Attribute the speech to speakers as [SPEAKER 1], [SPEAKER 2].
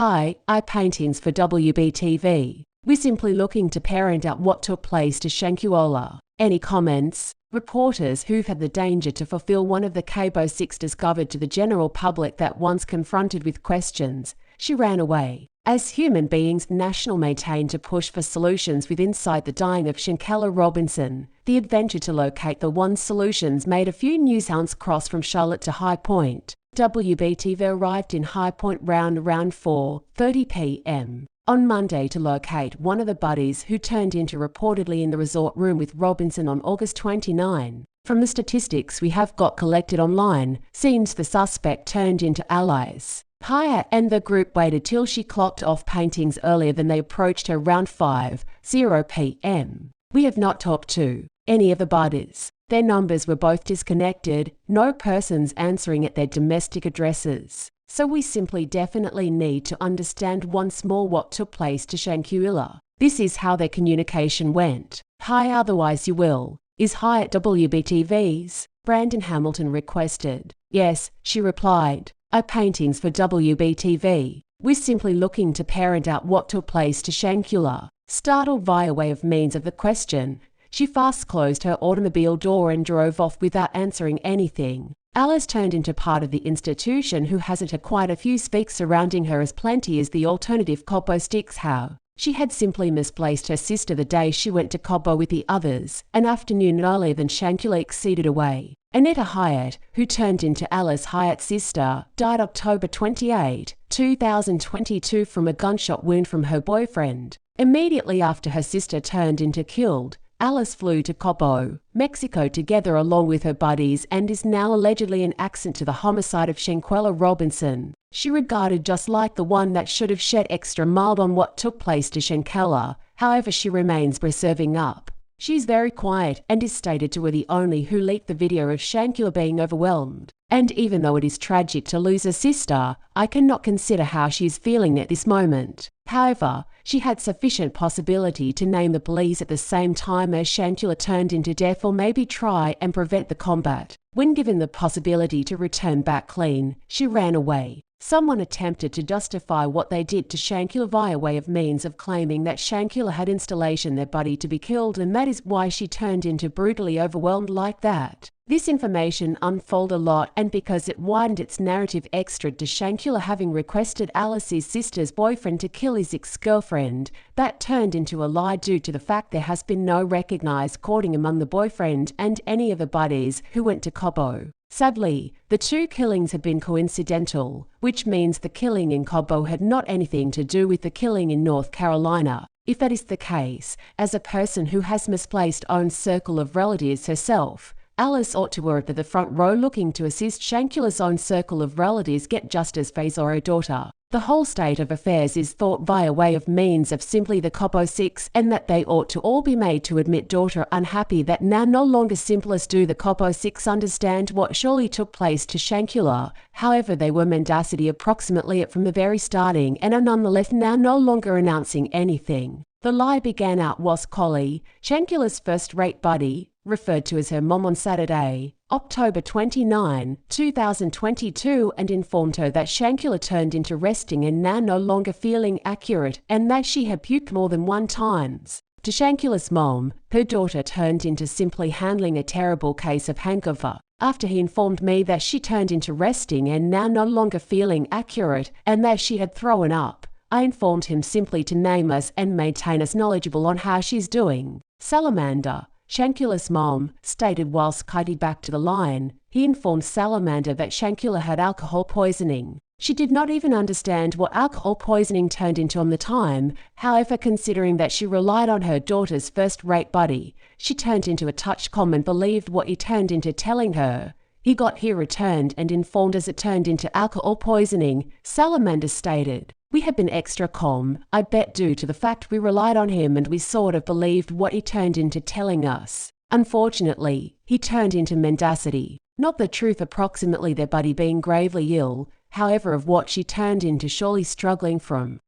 [SPEAKER 1] Hi, paintings for WBTV. We're simply looking to parent out what took place to Shanquella. Any comments? Reporters who've had the danger to fulfill one of the Cabo 6 discovered to the general public that once confronted with questions, she ran away. As human beings, National maintained to push for solutions with inside the dying of Shanquella Robinson. The adventure to locate the one solutions made a few newshounds cross from Charlotte to High Point. WBTV arrived in High Point around 4:30 p.m. on Monday to locate one of the buddies who turned into reportedly in the resort room with Robinson on August 29. From the statistics we have got collected online, seems the suspect turned into allies. Hyatt and the group waited till she clocked off paintings earlier than they approached her around 5:00 p.m. We have not talked to any of the buddies. Their numbers were both disconnected, no persons answering at their domestic addresses. So we simply definitely need to understand once more what took place to Shanquella. This is how their communication went. Hi, otherwise you will. Is Hyatt WBTV's? Brandon Hamilton requested. Yes, she replied. Paintings for WBTV. We're simply looking to parent out what took place to Shanquella. Startled via way of means of the question, she fast closed her automobile door and drove off without answering anything. Alice turned into part of the institution who hasn't had quite a few speaks surrounding her as plenty as the alternative Cabo sticks have. She had simply misplaced her sister the day she went to Cabo with the others, an afternoon earlier than Shanquella exceeded away. Annetta Hyatt, who turned into Alice Hyatt's sister, died October 28, 2022 from a gunshot wound from her boyfriend. Immediately after her sister turned into killed, Alice flew to Cabo, Mexico together along with her buddies and is now allegedly an accent to the homicide of Shanquella Robinson. She regarded just like the one that should have shed extra mild on what took place to Shanquella, however she remains preserving up. She's very quiet and is stated to be the only who leaked the video of Shanquella being overwhelmed. And even though it is tragic to lose a sister, I cannot consider how she is feeling at this moment. However, she had sufficient possibility to name the police at the same time as Shanquella turned into death or maybe try and prevent the combat. When given the possibility to return back clean, she ran away. Someone attempted to justify what they did to Shanquella via way of means of claiming that Shanquella had installation their buddy to be killed and that is why she turned into brutally overwhelmed like that. This information unfolded a lot and because it widened its narrative extra to Shanquella having requested Alice's sister's boyfriend to kill his ex-girlfriend, that turned into a lie due to the fact there has been no recognized courting among the boyfriend and any of the buddies who went to Cabo. Sadly, the two killings had been coincidental, which means the killing in Cabo had not anything to do with the killing in North Carolina. If that is the case, as a person who has misplaced own circle of relatives herself, Alice ought to work at the front row looking to assist Shanquella's own circle of relatives get justice for her daughter. The whole state of affairs is thought via way of means of simply the Cabo 6 and that they ought to all be made to admit daughter unhappy that now no longer simplest do the Cabo 6 understand what surely took place to Shanquella. However, they were mendacity approximately it from the very starting and are nonetheless now no longer announcing anything. The lie began out was Collie, Shanquella's first-rate buddy, referred to as her mom on Saturday, October 29, 2022 and informed her that Shanquella turned into resting and now no longer feeling accurate and that she had puked more than one times. To Shanquella's mom, her daughter turned into simply handling a terrible case of hangover. After he informed me that she turned into resting and now no longer feeling accurate and that she had thrown up, I informed him simply to name us and maintain us knowledgeable on how she's doing. Salamander, Shanquella's mom, stated whilst kiting back to the line, he informed Salamander that Shanquella had alcohol poisoning. She did not even understand what alcohol poisoning turned into on the time, however considering that she relied on her daughter's first-rate buddy, she turned into a touch calm and believed what he turned into telling her. He got here returned and informed as it turned into alcohol poisoning, Salamander stated. We had been extra calm, I bet due to the fact we relied on him and we sort of believed what he turned into telling us. Unfortunately, he turned into mendacity. Not the truth approximately their buddy being gravely ill, however of what she turned into surely struggling from.